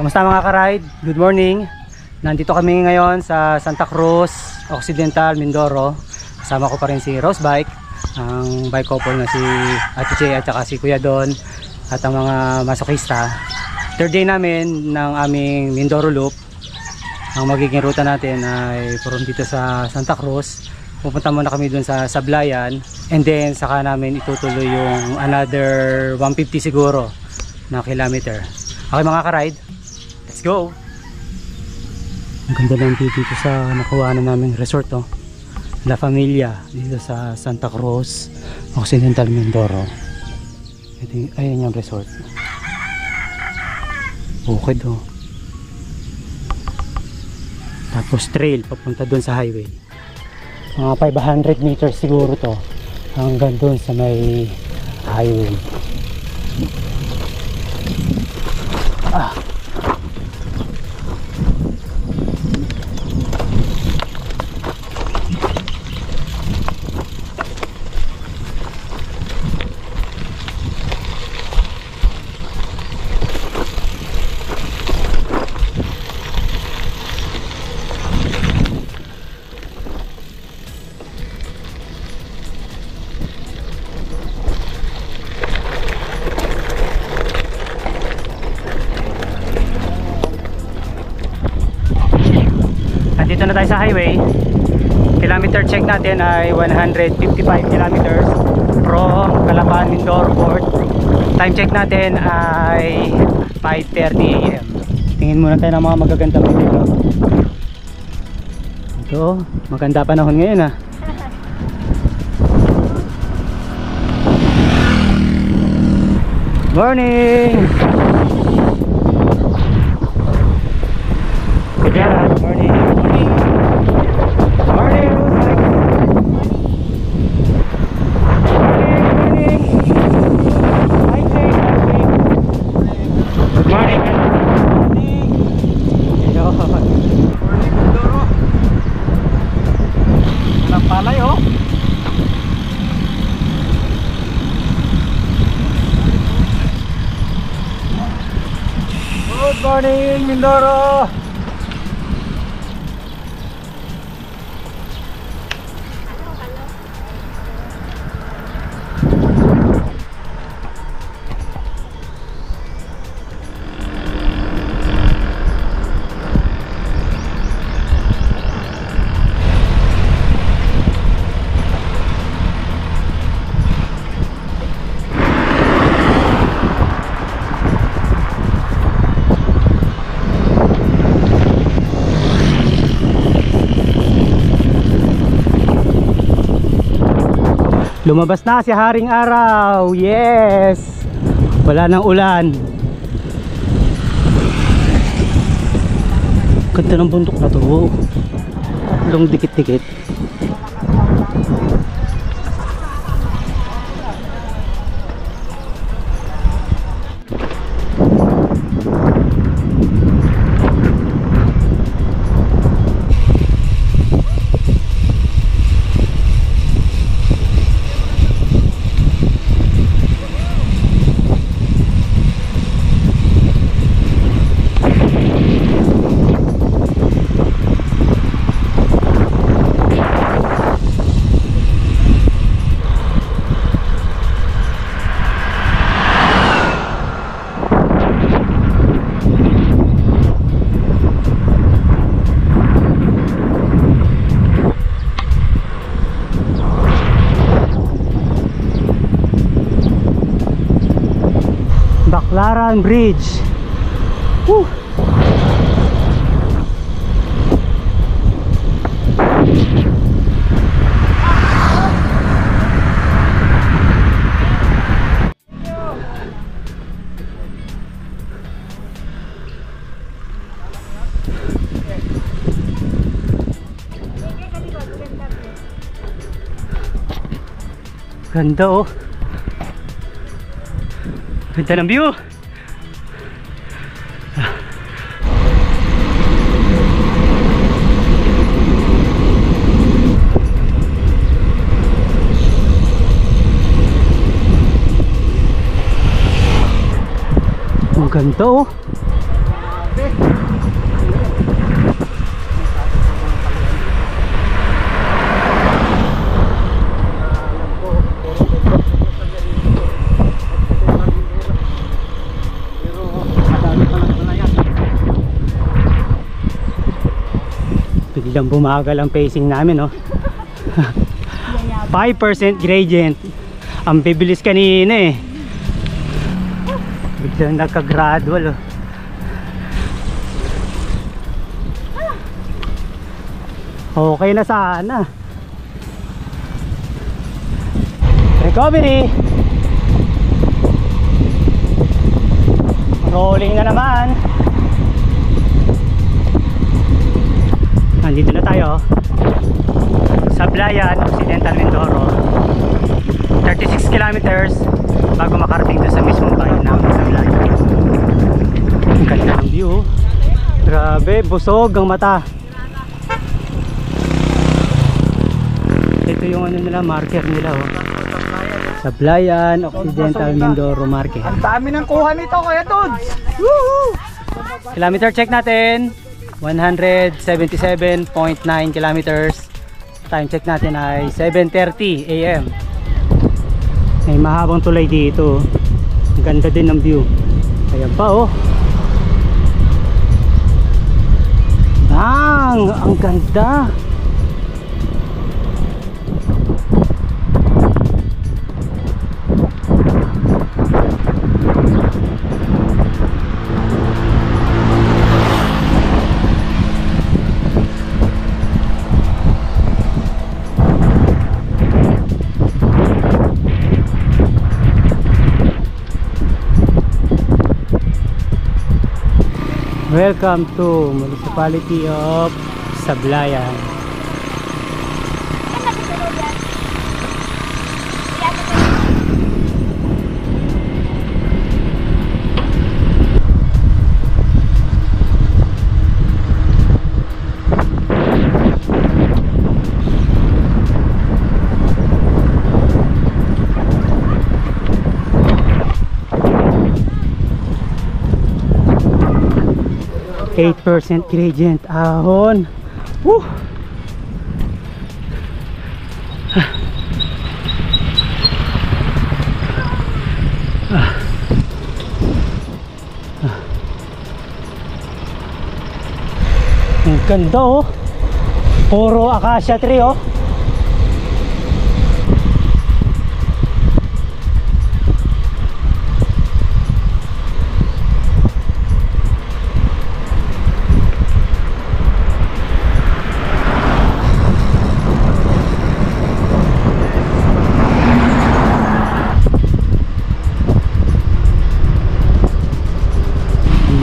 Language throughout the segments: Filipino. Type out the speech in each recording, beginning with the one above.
Kamusta mga ka-ride? Good morning. Nandito kami ngayon sa Santa Cruz Occidental, Mindoro. Kasama ko pa rin si Rose Bike, ang bike couple na si Ate Che at saka si Kuya Don at ang mga masokista. Third day namin ng aming Mindoro Loop. Ang magiging ruta natin ay from dito sa Santa Cruz. Pupunta muna kami dun sa Sablayan and then saka namin itutuloy yung another 150 siguro na kilometer. Okay mga ka-ride, let's go! Ang ganda ng view dito sa nakuha na naming resort, oh. La Familia dito sa Santa Cruz Occidental, Mindoro. Ayan yung resort. Okay do. Tapos trail papunta dun sa highway. Mga 500 meters siguro to hanggang dun sa may highway. Dito na tayo sa highway. Kilometer check natin ay 155 kilometers from Calapan, Mindoro Port. Time check natin ay 5:30 AM. Tingin muna tayo ng mga magagandang dito. Ito, maganda panahon ngayon ah. Morning! Good morning! Good morning, Mindoro! Lumabas na si Haring Araw. Yes! Wala nang ulan. Ganda ng bundok na to. Long dikit-dikit. Baclaran Bridge. Woo! Ganda oh. Ganda ng view. Ang ganda oh. Biglang bumagal ang pacing namin, no? 5% gradient. Ang bibilis kanina eh. Biglang nagka-gradual, oh. Okay na sana. Recovery. Rolling na naman. Nandito na tayo Sablayan, Occidental Mindoro. 36 kilometers bago makarating doon sa mismong bayan ng Sablayan. Ang ganda ng view. Grabe, busog ang mata. Ito yung ano nila, marker nila, oh. Sablayan, Occidental Mindoro market. Ang dami ng kuha nito, Kuya Tods. Kilometer check natin 177.9 kilometers. Time check natin ay 7:30 AM. May mahabang tulay dito. Ang ganda din ng view. Ayan pa, oh. Ang ganda. Welcome to Municipality of Sablayan. %8 gradient, ahon. Woo! Ang ganda, oh. Puro acacia tree, oh.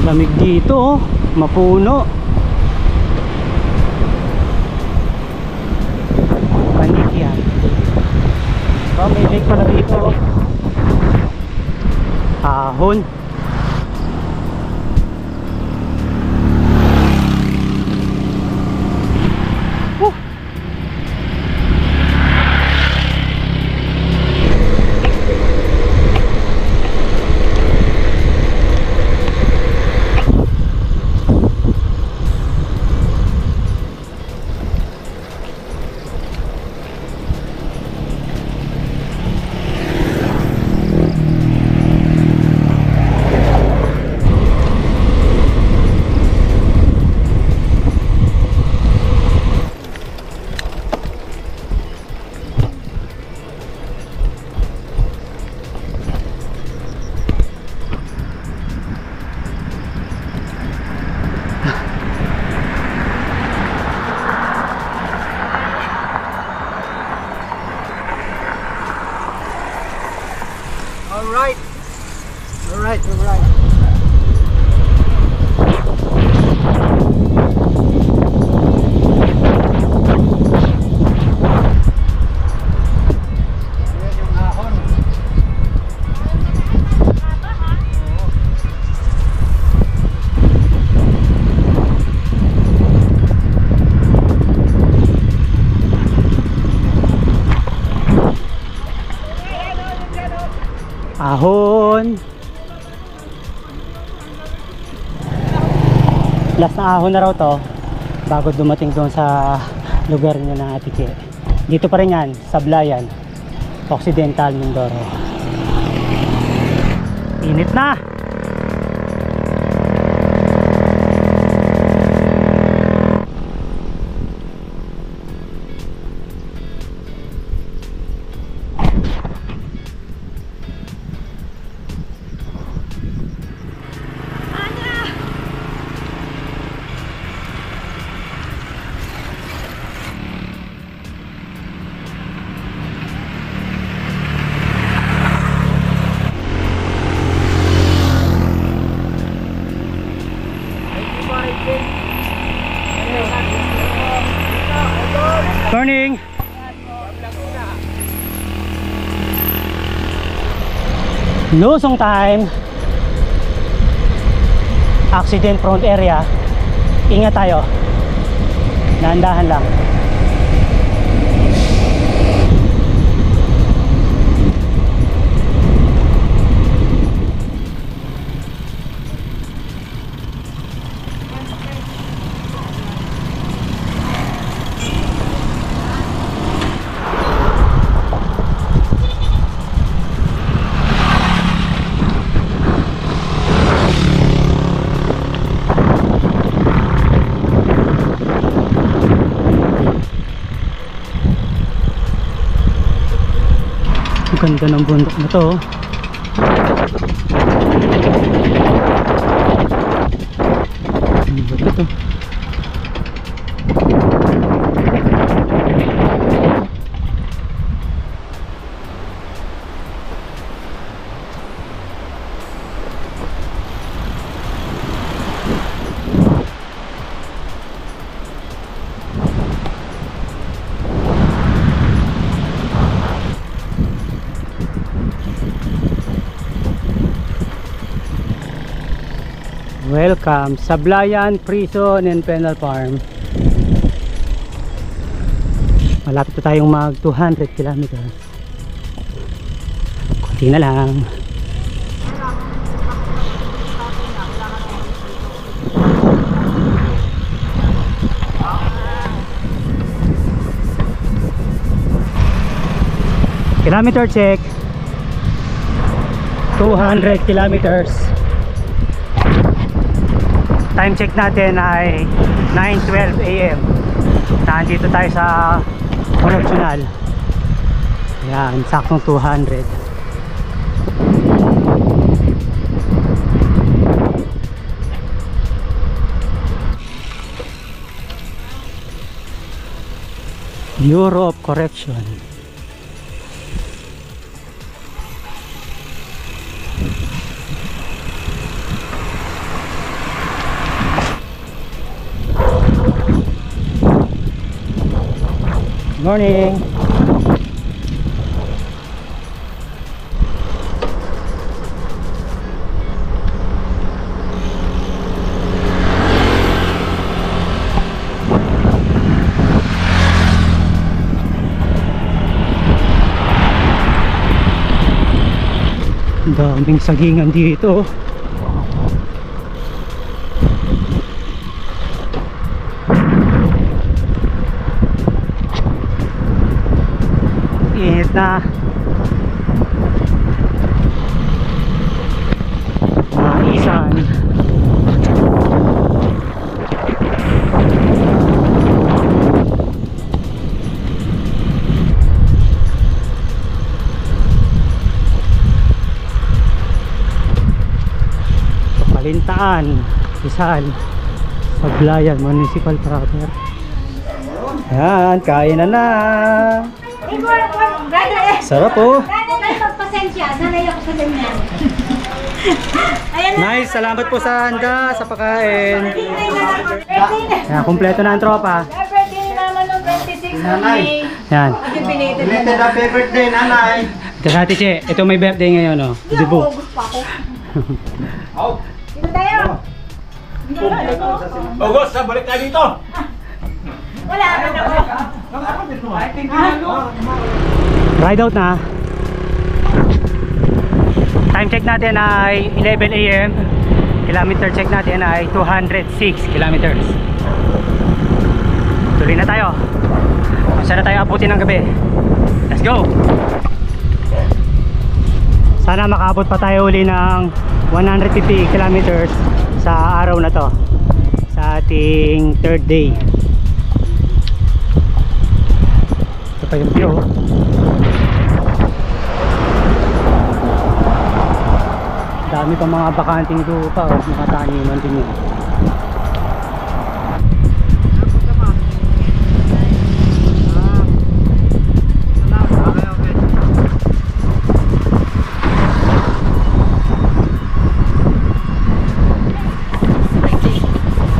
Lamig dito, oh. Mapuno. Panik yan. Oh, may lake pala dito, oh. Ahon. Alright. Ahon. Last na ahon na raw to bago dumating doon sa lugar niya ng Ate Che. Dito pa rin yan, Sablayan, Occidental, Mindoro. Init na! Morning! Lusong time. Accident prone area. Ingat tayo. Dahan-dahan lang. Ganda ng bundok na to. Ano ba ito? Welcome, Sablayan Prison and Penal Farm. Malapit na tayong mag 200 kilometers. Kunti na lang. Kilometer check. 200 kilometers. Time check natin ay 9:12 AM. Nandito tayo sa Correctional. Ayan, saktong 200. Bureau of Correction. Morning. Daming sagingan dito. Init na. Maisan. Palintaan, Rizal, Sablayan Municipal Proper. Yan, kain na. Sarap po. Magpasensya, sanay ako sa ganyan. Nice, salamat po sa handa, sa pagkain. Birthday na. Yan, kumpleto na ang tropa. Birthday ni Mama noong 26 May. Yan. Belated happy birthday, nanay. Ito sa Ate Che, ito may birthday ngayon, oh. Dibu. August pa ako. Sino tayo? August, balik tayo dito. Wala naman ako. Ride out na. Time check natin ay 11 AM. kilometer check natin ay 206 kilometers. Tuloy na tayo. Kung saan na tayo abutin ng gabi. Let's go! Sana makaabot pa tayo uli ng 150 kilometers sa araw na to, sa ating third day. Ito pa yung view. Dami pa mga bakanting lupa, mga taniman din yun.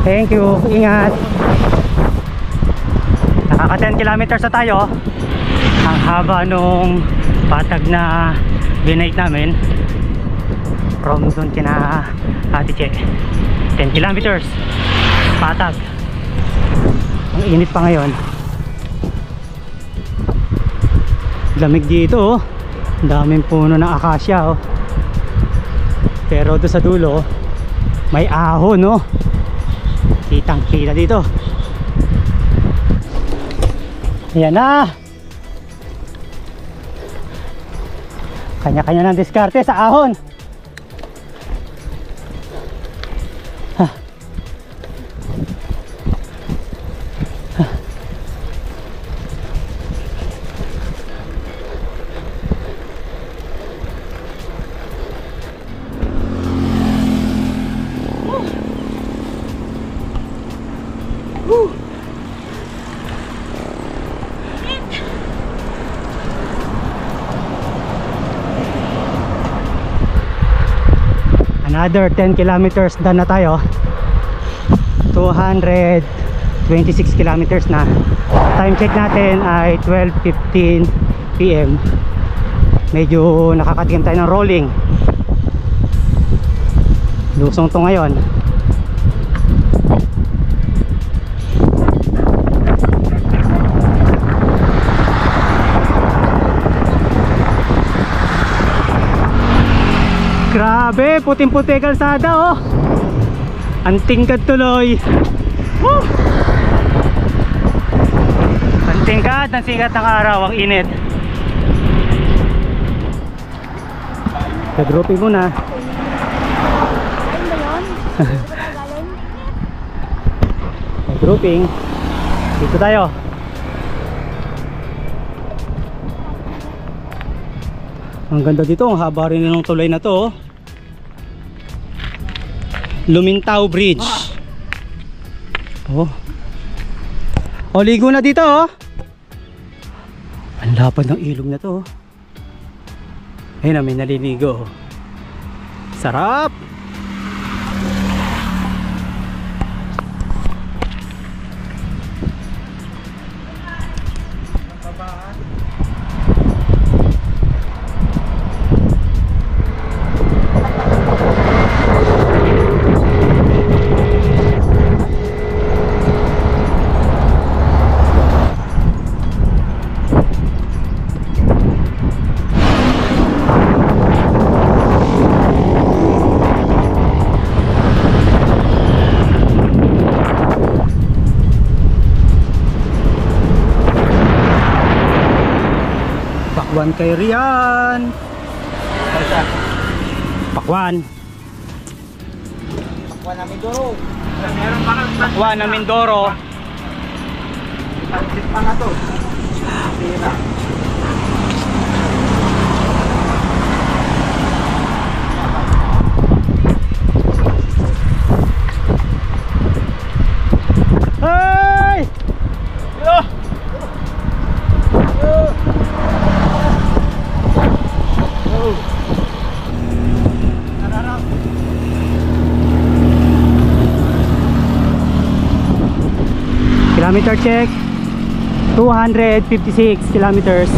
Thank you, ingat. Nakaka 10 kilometers na tayo. Ang haba nung patag na binake namin from doon kina Ate Che. 10 kilometers patag. Ang init pa ngayon. Lamig dito oh. Ang daming puno ng akasya oh. Pero doon sa dulo may ahon no. Kitang kita dito. Ayan na. Kanya-kanya ng diskarte sa ahon. Another 10 kilometers done na tayo. 226 kilometers na. Time check natin ay 12:15 PM. Medyo nakakatigam tayo ng rolling. Lusong to ngayon. Grabe, puting-puti kalsada oh. Ang tingkad tuloy. Woo! Ang tingkad, ang sikat ng araw, ang init. Kadroping muna. Kadroping. Dito tayo. Ang ganda dito, ang haba rin ng tulay na to. Lumintao Bridge. Oh. Oh, ligo na dito oh. Ang lapad ng ilog na to. Ayun na, may naliligo. Sarap. Pakwan kay Rian. Pakwan. Pakwan na Mindoro. Pakwan na Mindoro. Pansit pa nga to. Sira. Hey! Yo! Kilometer check 256 kilometers.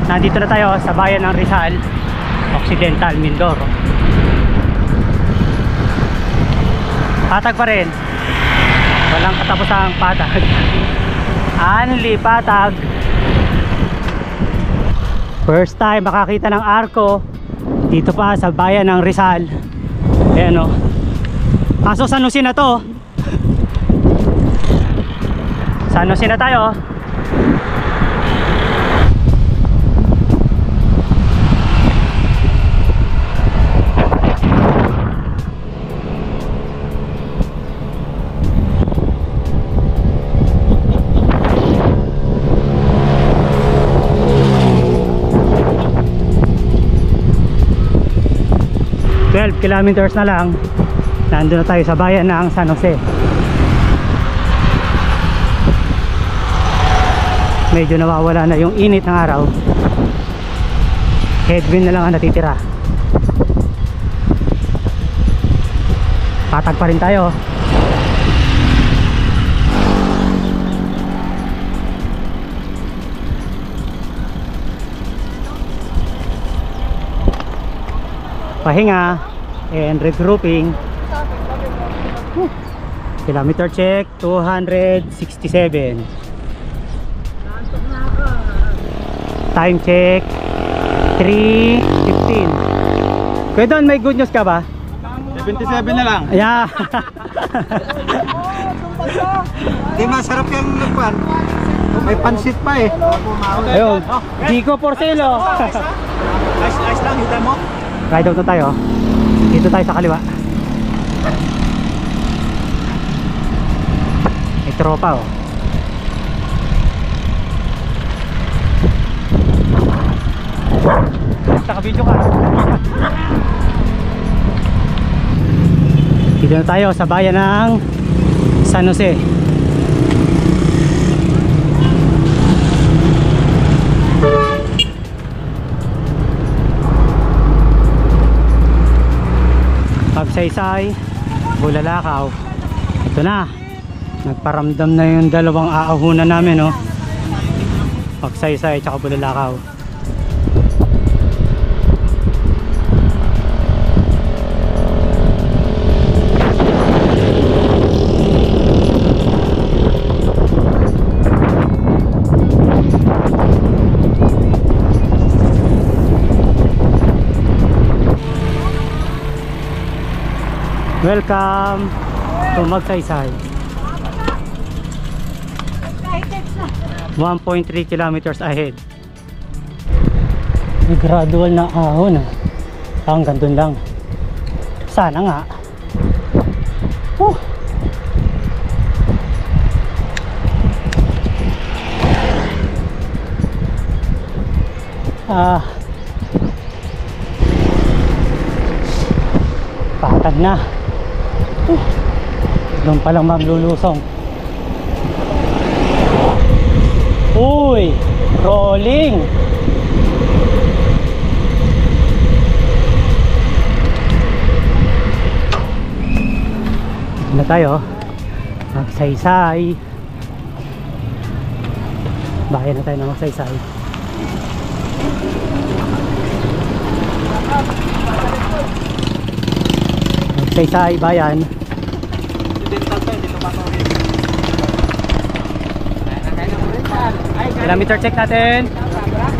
Nandito na tayo sa bayan ng Rizal, Occidental Mindoro. Patag pa rin. Walang katapusang patag. Only patag. First time makakita ng arko dito pa sa bayan ng Rizal. Ayan o. Kaso San Jose na to. San Jose na tayo. Kilometers na lang, nandun na tayo sa bayan ng San Jose. Medyo nawawala na yung init ng araw, headwind na lang ang natitira. Patag pa rin tayo. Pahinga and regrouping. Kilometer check 267. Time check 3:15. Kuya Don, may good news ka ba? 77 na lang. Yeah. Di masarap yung nagpan. May pansit pa eh. Ayun, Gico Porcelo. Ice lang, hitan mo. Ride out na tayo. Dito tayo sa kaliwa. May tropa oh. Naka-video ka. Dito na tayo sa bayan ng San Jose. Pagsaysay, Bulalakaw. Ito na. Nagparamdam na yung dalawang aahunan namin, no? Pagsaysay at Bulalakaw. Welcome to Magsaysay. 1.3 kilometers ahead. May gradual na ahon ah. Hanggang dun lang. Sana nga. Patag na. Doon palang maglulusong. Uy, rolling. Na tayo. Magsaysay. Bayan na tayo ng Magsaysay. Magsaysay, bayan. Kilometer check natin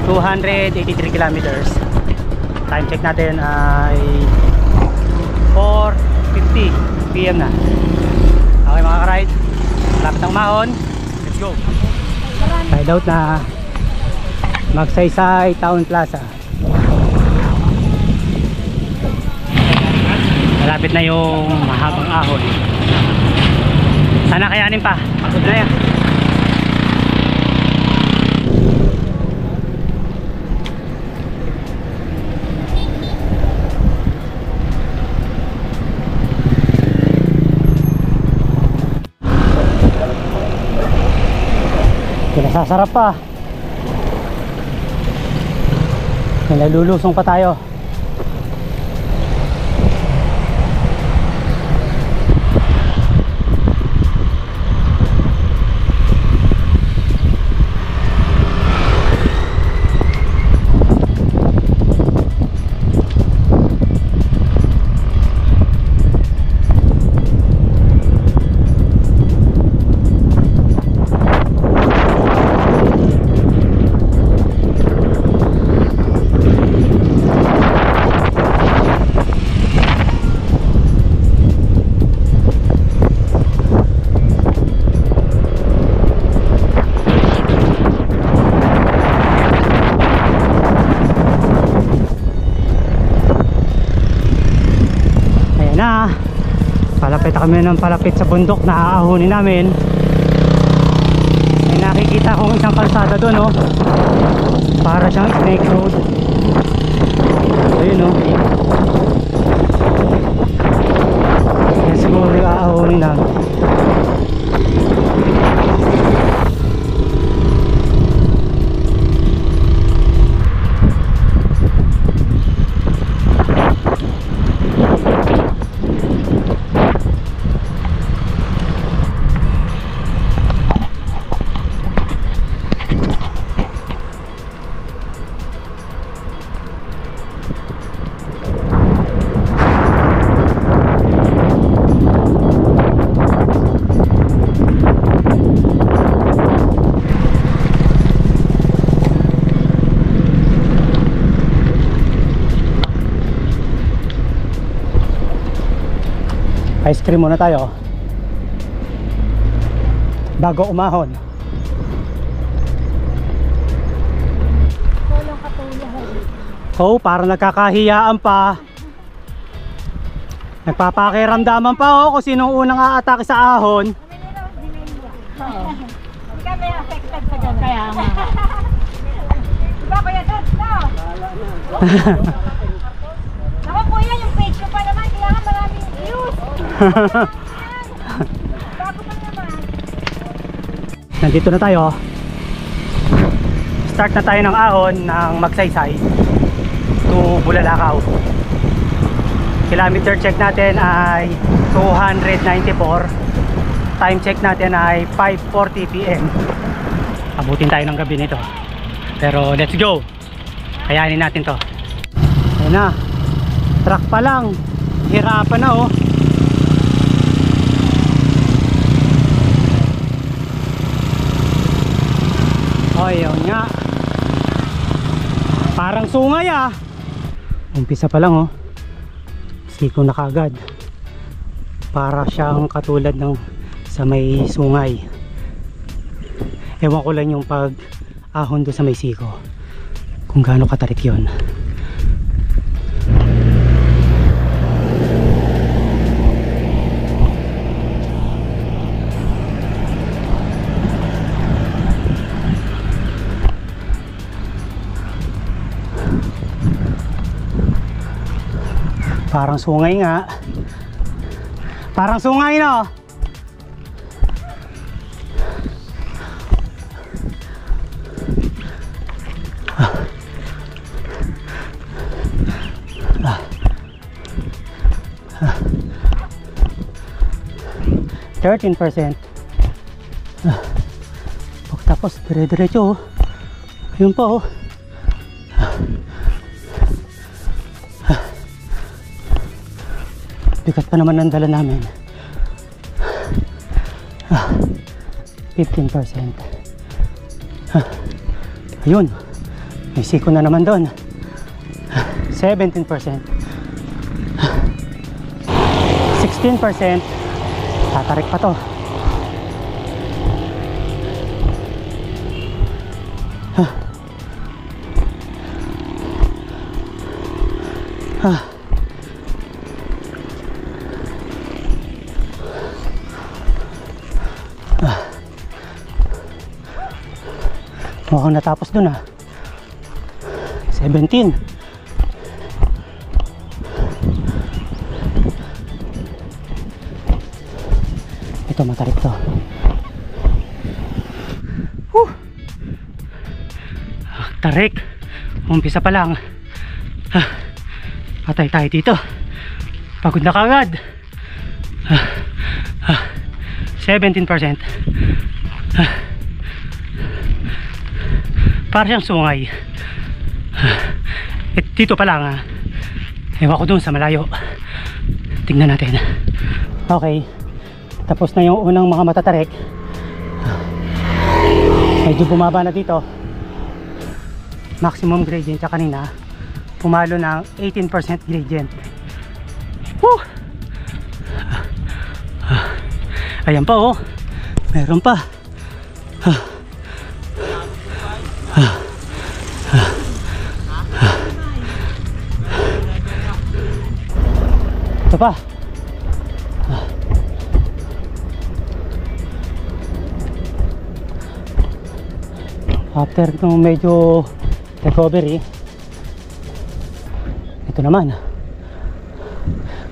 283 kilometers. Time check natin ay 4:50 PM na. Okay mga ka-ride, malapit ang mahon. Let's go. Ride out na Magsaysay Town Plaza. Malapit na yung mahabang ahon. Sana kayanin pa. Pagod na yan. Pinasasarap pa. Nalulusong pa tayo. Ayun na, palapit kami ng palapit sa bundok na aahunin namin. May nakikita akong isang kalsada doon, oh. Para siyang snake road. Ayun, oh. Yan siguro yung aahunin namin. Ice cream muna tayo bago umahon. Walang katulad. Oh, para nagkakahiyaan pa. Nagpapakiramdaman pa, oh, kung sinong unang aatake sa ahon. Hindi kami affected sa ganun. Kaya nga. Diba kuya Dad? No? Naku kuya, yung page ko pa naman, kailangan maraming views. Bago pa naman. Nandito na tayo. Start na tayo ng ahon ng Magsaysay to Bulalakaw. Kilometer check natin ay 294. Time check natin ay 5:40 PM. Abutin tayo ng gabi nito. Pero let's go. Kayanin natin to. Ayun na. Truck pa lang. Hirapan na, oh. Oh, yun nga. Parang sungay, ah. Umpisa pa lang, oh. Siko na kagad. Para siyang katulad ng sa may sungay. Ewan ko lang yung pag ahon doon sa may siko, kung gaano katarik yun. Parang sungay nga. Parang sungay, no? Ah. 13%. Pagtapos dire-diretso, oh. Ayun pa, oh. Bigat pa naman ang dala namin. 15%. Ayun, may siko na naman doon. 17%. 16%. Tatarik pa to. Mukhang natapos dun, ah. 17. Ito, matarik to. Tarik. Umpisa pa lang. Patay tayo dito. Pagod na kagad. 17%. Para siyang sungay. Dito pa lang, ah. Ewan ko dun sa malayo. Tingnan natin. Okay, tapos na yung unang mga matatarik. Medyo bumaba na dito. Maximum gradient sa kanina, pumalo ng 18% gradient. Woo! Ayan pa, oh. Meron pa. Ito pa. After nung medyo recovery, ito naman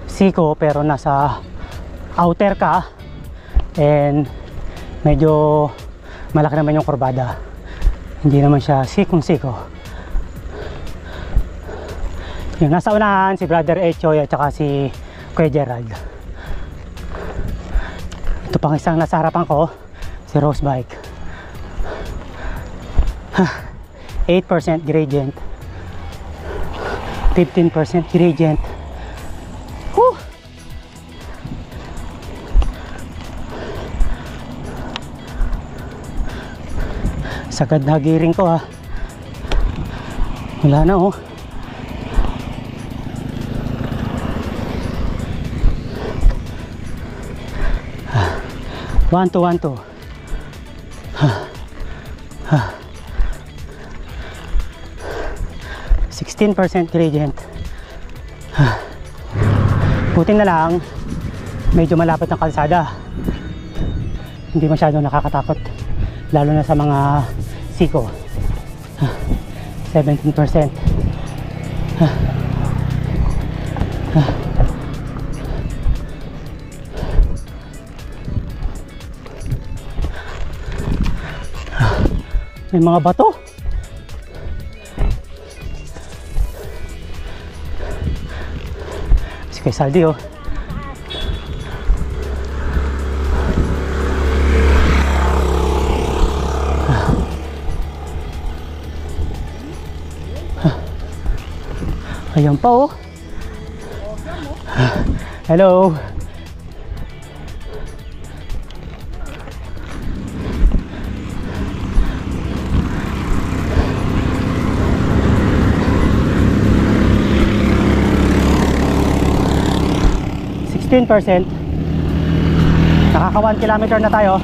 siko pero nasa outer ka and medyo malaki naman yung kurbada, hindi naman siya sikong siko. Yung nasa unahan si Brother Echoy at saka si Kuya Gerald. Ito pang isang nasa harapan ko, si Rose Bike. 8% gradient, 15% gradient. Whew! Sagad na giring ko ha. Wala na oh. One, two. 16% gradient. Buti na lang medyo malapit ng kalsada, hindi masyado nakakatakot, lalo na sa mga siko. 17%. May mga bato. Kay Saldi oh. Ayan pa oh. Hello. Nakaka 1 kilometer na tayo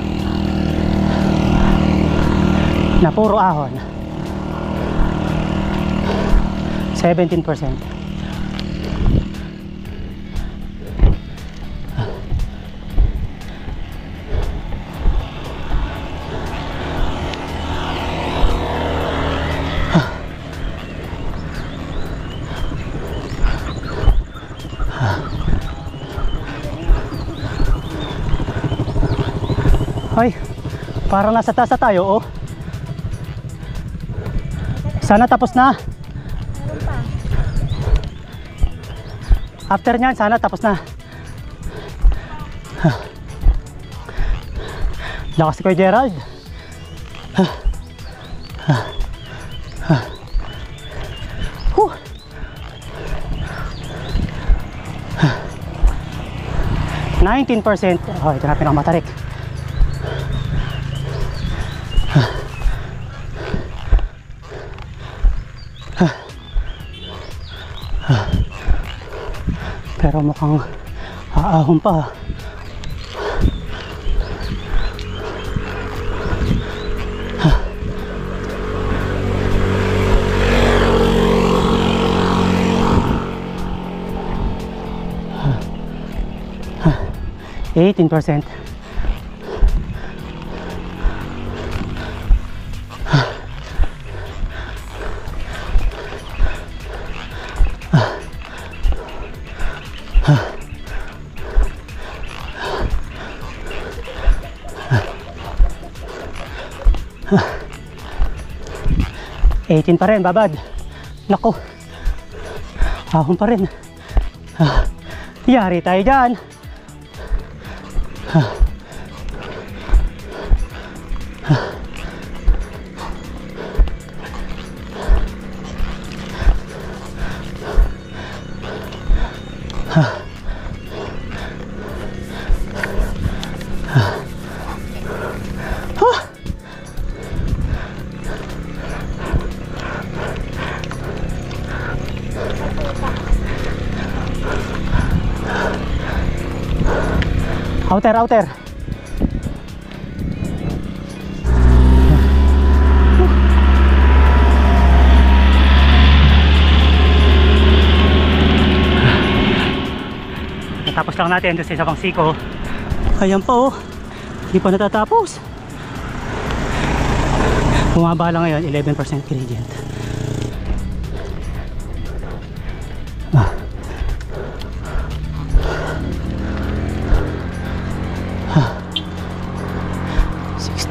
na puro ahon. 17%. Ay, parang nasa taas na tayo oh. Sana tapos na. After nyan, sana tapos na. Lakas si Kuya Gerald. 19%. Oh, ito na pinakamatarik. Pero mukhang aahon pa. Huh. 18%. Eighteen pa rin, babad. Nako, ahon pa rin. Yari tayo dyan. Outer. Natapos lang natin doon sa isang siko. Ayan pa oh, hindi pa natatapos. Bumaba lang ngayon, 11% gradient.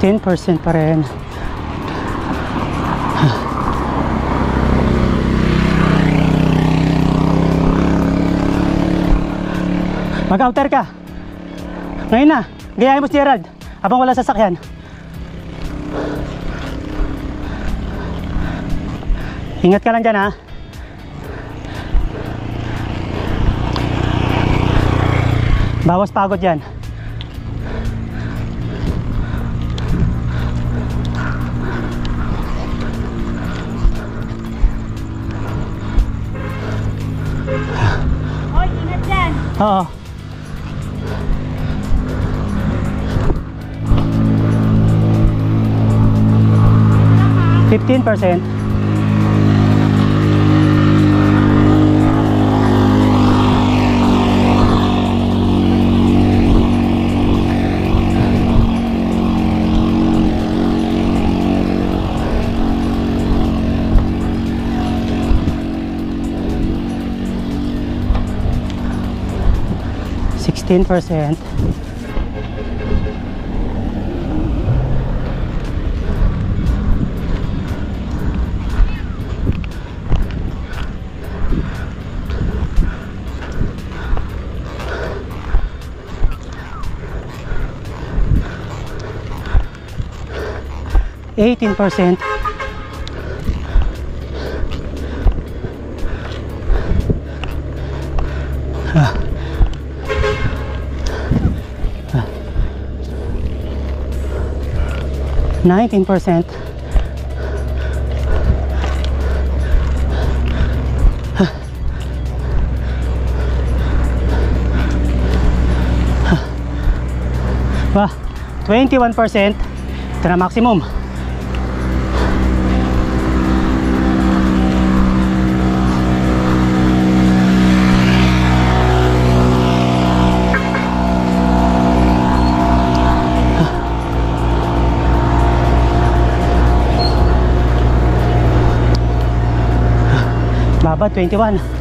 16% pa rin. Mag-outer ka. Ngayon na. Gayahin mo si Gerald habang wala sasakyan. Ingat ka lang dyan, ha. Bawas pagod yan. Hoy, ingat dyan. Oo. %15. %16. %18. 19%. 21%. Ito na maximum. Baba 21.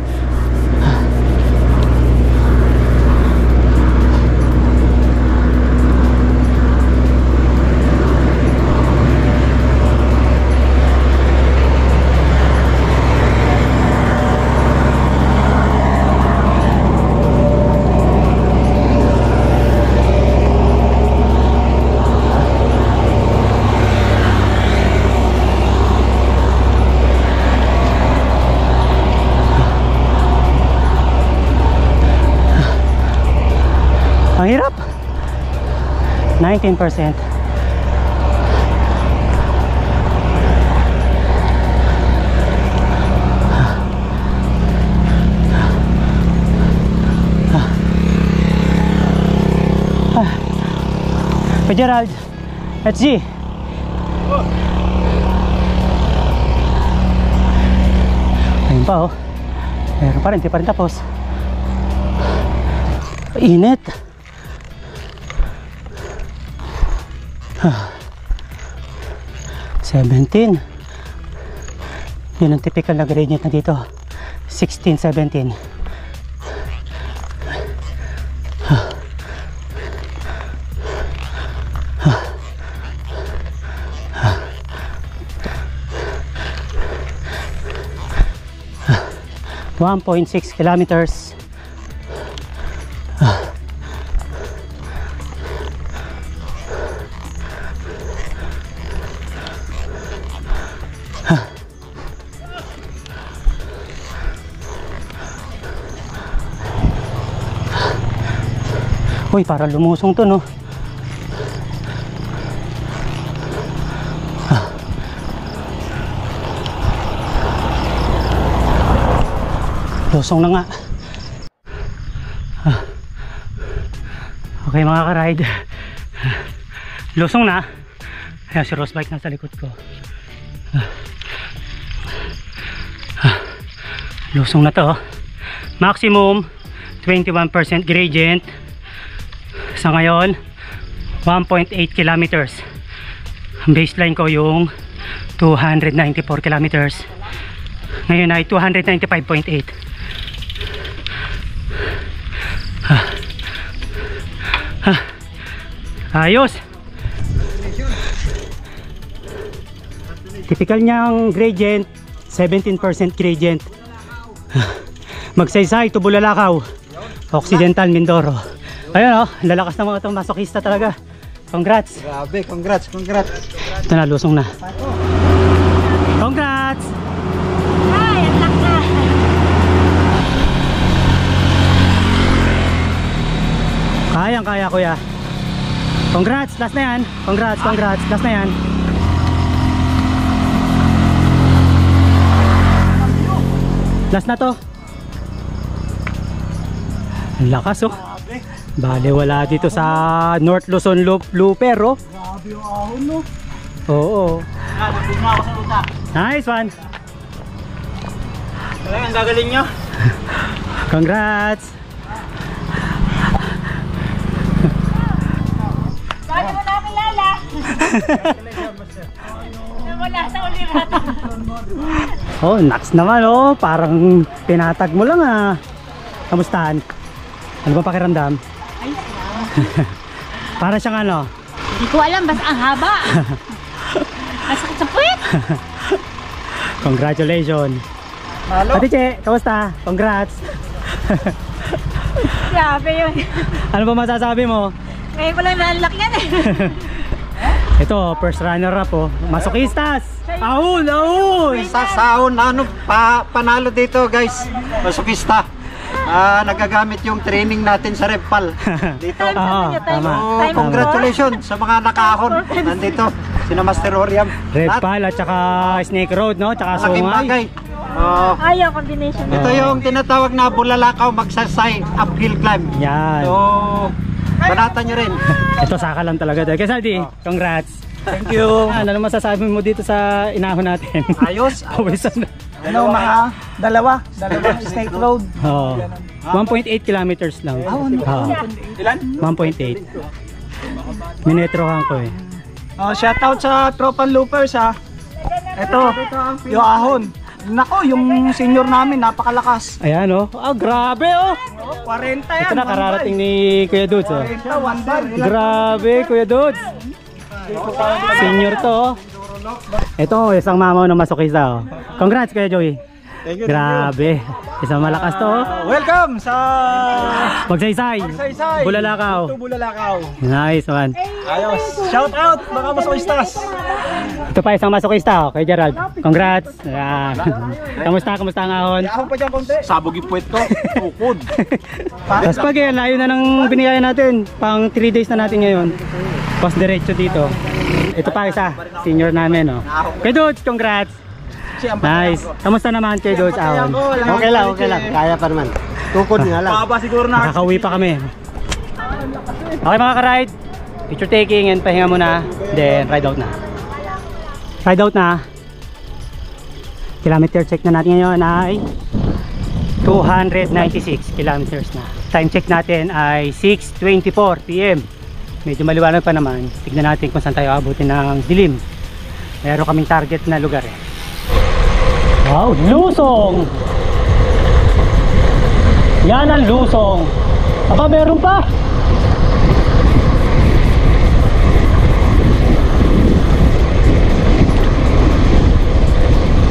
Ang hirap. 19%. Hey Gerald, let's see. Ayun pa, oh. Meron pa rin, di pa rin tapos. Init. 17. Yun ang typical na gradient na dito. 16, 17. .6 kilometers. Uy, para lumusong to, no? Lusong na nga. Okay mga ka-ride, lusong na. Ayan si Rose Bike nasa likod ko. Lusong na to. Maximum 21% gradient. Sa ngayon 1.8 kilometers. Ang baseline ko yung 294 kilometers. Ngayon ay 295.8. Ayos. Typical niyang gradient, 17% gradient. Magsaysay to Bulalakaw, Occidental Mindoro. Ayun oh, lalakas ng mga itong masokista talaga. Congrats. Grabe, congrats. Ito na, lusong na. Congrats. Ay, ang laka. Kaya kuya. Congrats, last na yan. Congrats, last na yan. Last na to. Ang lakas oh. Bale wala dito sa North Luzon Looper oh. Grabe yung ahon, no? Oo. Nagpuna ako sa ruta. Nice one. Talagang gagaling nyo. Congrats. Bakit mo namin lala? Wala sa ulirata. Oh, next naman oh. Parang pinatag mo lang ah. Kamustahan? Ano ba pakiramdam? Ay, Para siyang ano? hindi ko alam, basta ang haba. Masakit sa puwet. Congratulations. Malo. Ate Che, kamusta? Congrats. Grabe yun. Ano ba masasabi mo? Ngayon ko lang nalak yan eh. Ito, first runner up oh. Masokistas. Ahon. Sa sahon, panalo dito guys. Masukista. Nagagamit yung training natin sa Repal dito. Oo, tama. So, congratulations sa mga nakahon. Nandito, sina Master Oriam. Red Pal at saka Snake Road no? Tsaka Malaking bagay. Sungay. Ay, ang combination. Ito yung tinatawag na Bulalakaw Magsaysay uphill climb. Yan. So, banatan nyo rin. Ito saka lang talaga. Kaya Saldi, congrats. Thank you. Ano masasabi mo dito sa inahon natin? Ayos. Pawisan na. Ano, mga dalawa Snake Road. Oo. 1.8 kilometers lang. Ilan? 1.8. Minetrohan ko eh. Shoutout sa Tropan Loopers ha. Ito, yung ahon. Nako, yung senior namin napakalakas. Ayan oh. Grabe oh. 40 yan. Ito na kararating ni Kuya Dudes oh. 40, one bar. Grabe Kuya Dudes. Senior to oh. Ito isang mamaw na masokista oh. Congrats Kuya Joey. Thank you. Grabe. Isang malakas to oh. Welcome sa Magsaysay. Magsaysay. Bulalakaw. Ito Bulalakaw. Nice one. Ayos. Shout out mga masokistas. Ito pa isang masokista oh, kay Gerald. Congrats. Kamusta ang ahon? Ako pa dyan konti. Sabog yung puwet ko. Tukod. Tapos pag yan, layo na ng biniyaya natin. Pang 3 days na natin ngayon. Pas diretso dito. Ito pa isa, senior namin oh. Kay Dudes, congrats. Nice. Kamusta naman kay Dudes ahon? Okay lang. Kaya pa naman. Tukod nga lang. Baba siguro na. Nakakauwi pa kami. Okay mga ka-ride, picture taking and pahinga muna. Then ride out na. Ride out na. Kilometer check na natin ngayon ay 296 kilometers na. Time check natin ay 6:24 PM. Medyo maliwanag pa naman. Tignan natin kung saan tayo abutin ng dilim. Meron kaming target na lugar eh. Wow, Lusong! Yan ang Lusong. Aba, meron pa!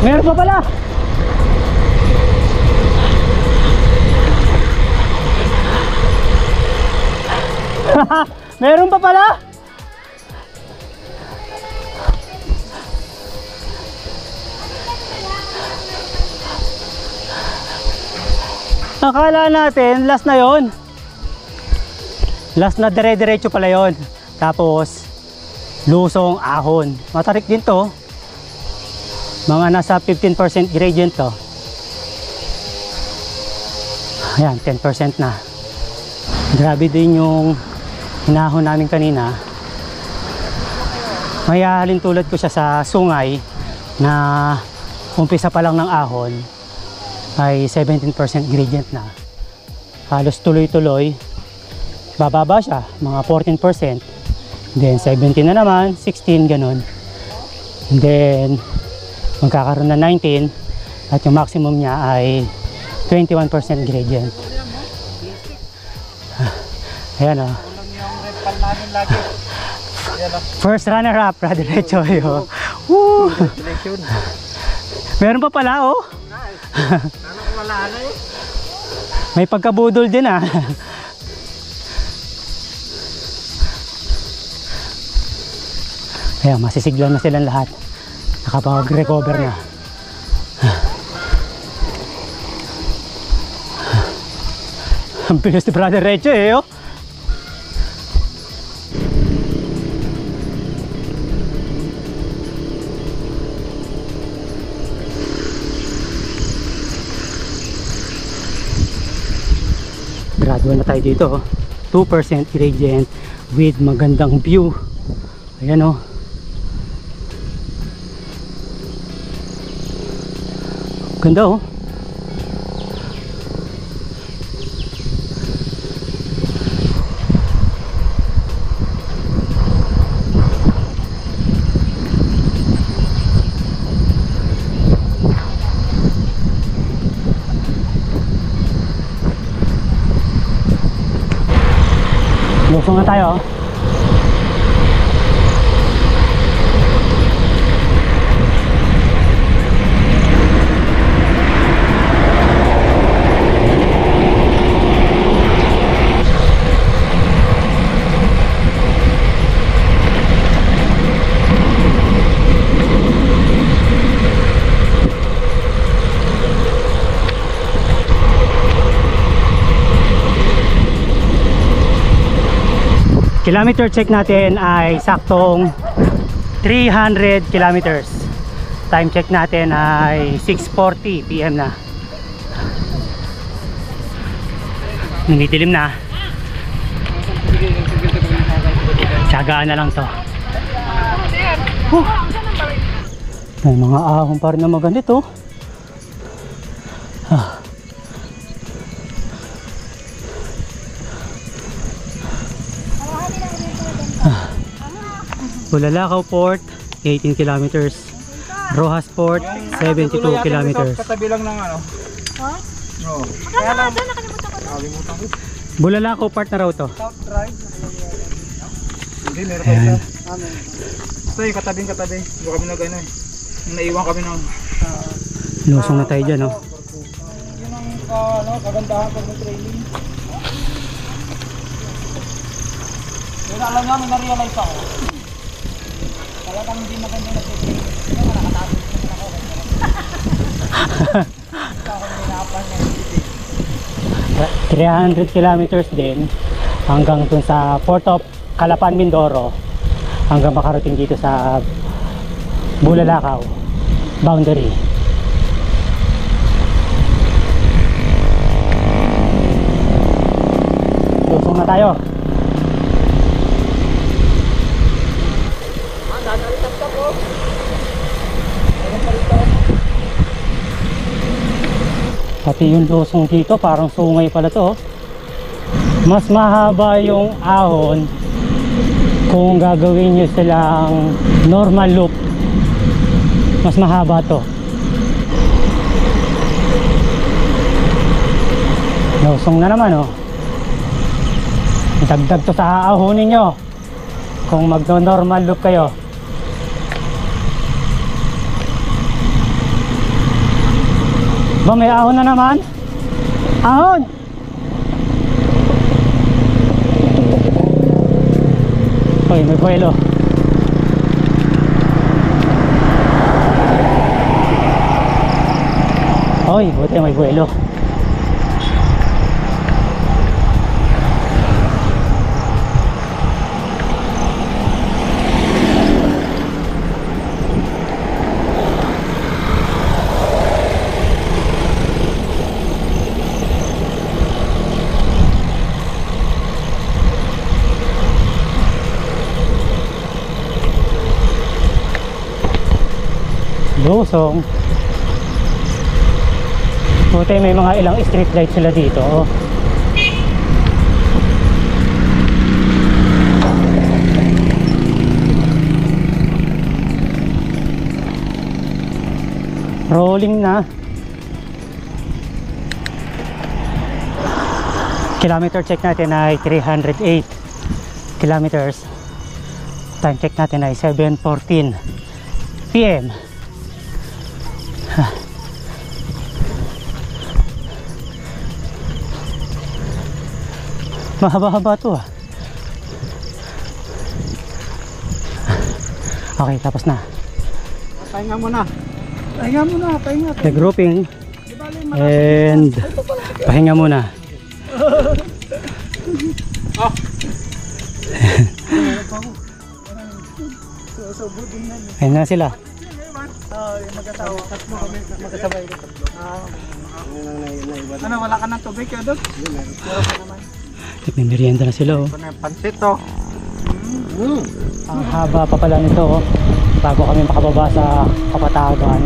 Meron pa pala! Meron pa pala! Akala natin last na yon. Last na dire-diretso pala yon. Tapos Lusong ahon. Matarik din to. Mga nasa 15% gradient to. Ayan, 10% na. Grabe din yung hinahon namin kanina. May halin tulad ko siya sa Sungay na umpisa pa lang ng ahon ay 17% gradient na. Halos tuloy-tuloy. Bababa siya, mga 14%. Then 17 na naman, 16 ganun. And then magkakaroon na 19 at yung maximum niya ay 21% gradient. Ayan o. Kulang yung repal namin lagi. Ayan o. First runner up, Brother Rechoyo. Woo! Congratulations. Meron pa pala oh. Sana wala na eh. May pagkabudol din ah. Ayan, masisiglan na silang lahat. Nakapag-recover na. Ang bilis ni Brother Recho eh oh. Gradual na tayo dito oh. 2% gradient with magandang view. Ayan oh. Ganda oh. Lusong na tayo. Kilometer check natin ay saktong 300 kilometers. Time check natin ay 6:40 PM na. Nangidilim na. Tiyagaan na lang to. May mga ahon pa rin na maganito. Bulalakaw Port 18 kilometers. Rojas Port 72 kilometers. Katabi lang ng ano. Ha? No. Kaya lang doon, nakalimutan ko doon. Nakalimutan ko. Bulalakaw Port na raw to. South Drive. Hindi, meron pa isa. Basta yung katabi. Doon kami nag ano eh. Naiwan kami ng Lusong na tayo dyan, oh. yun ang kagandahan pag training. Pero alam nga, may na-realize ako. Talagang hindi maganda na training. Kasi nga nakatapos naman ako. Ako ninapan niya. 300 kilometers din hanggang dun sa Port of Calapan, Mindoro, hanggang makarating dito sa Bulalakaw boundary. Lusong na tayo. Pati yung lusong dito parang sungay pala to. Mas mahaba yung ahon kung gagawin nyo silang normal loop. Mas mahaba to. Lusong na naman oh. Dagdag to sa ahonin nyo kung magno-normal loop kayo. Ba, may ahon na naman? Ahon! Uy, may buwelo. Uy, buti may buwelo. Lusong. Buti may mga ilang street lights sila dito. Rolling na. Kilometer check natin ay 308 kilometers. Time check natin ay 7:14 PM. Mahaba-haba to ah. Okay, tapos na. Pahinga muna. Pahinga muna, pahinga. Regrouping and pahinga muna. Ayun na sila. Ano, wala ka ng tubig ka doon? Nagmimerienda na sila oh. Pansit to. Ang haba pa pala nito oh. Bago kami makababa sa Kapatagan.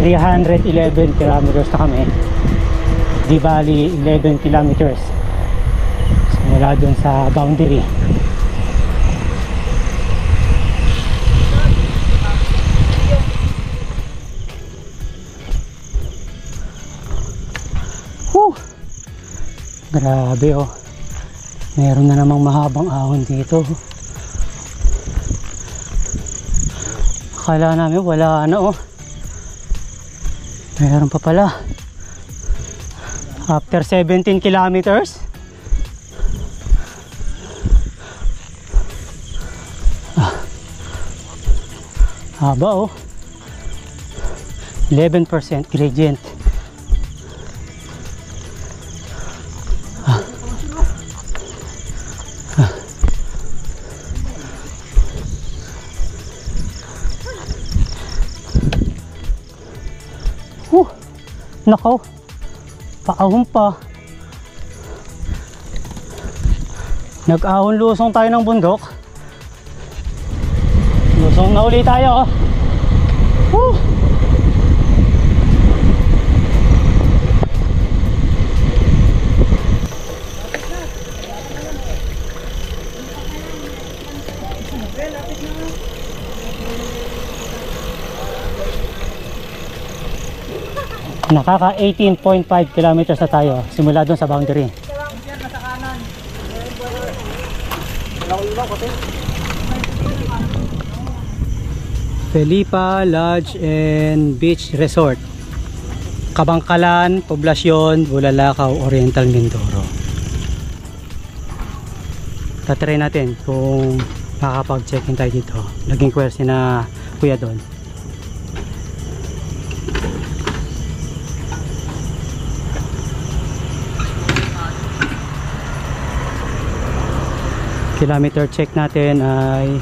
311 kilometers na kami. Di bali 11 kilometers mula dun sa boundary. Whew! Grabe oh. Meron na namang mahabang ahon dito. Akala namin wala na oh. Meron pa pala. After 17 kilometers. Haba oh. 11% gradient. Nakaw, paahon pa. Nag-ahon lusong tayo ng bundok. Lusong na uli tayo. Woo! Nakaka 18.5 kilometers na tayo simula doon sa boundary. Felipa Lodge and Beach Resort, Kabangkalan, Poblasyon, Bulalakaw, Oriental Mindoro. Tatry natin kung makakapag-check-in tayo dito. Nag-inquire si na kuya doon. Kilometer check natin ay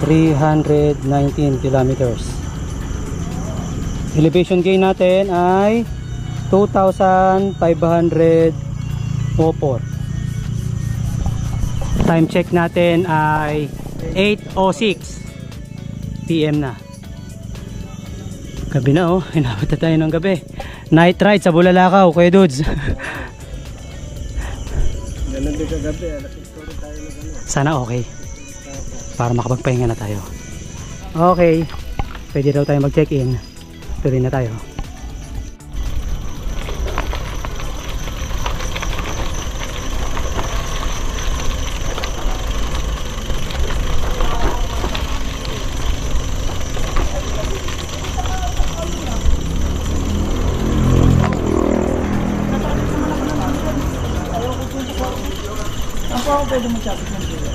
319 kilometers. Elevation gain natin ay 2,504. Time check natin ay 8:06 PM na. Gabi na oh, inabot na tayo ng gabi. Night ride sa Bulalakaw, Kuya Dudes. Sana okay. Para makapagpahinga na tayo. Okay. Pwede daw tayo mag-check-in. Tuloy na tayo. Pwede mo chat ng dito.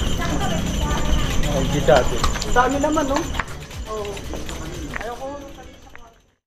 Ay, dito. Dami naman, no?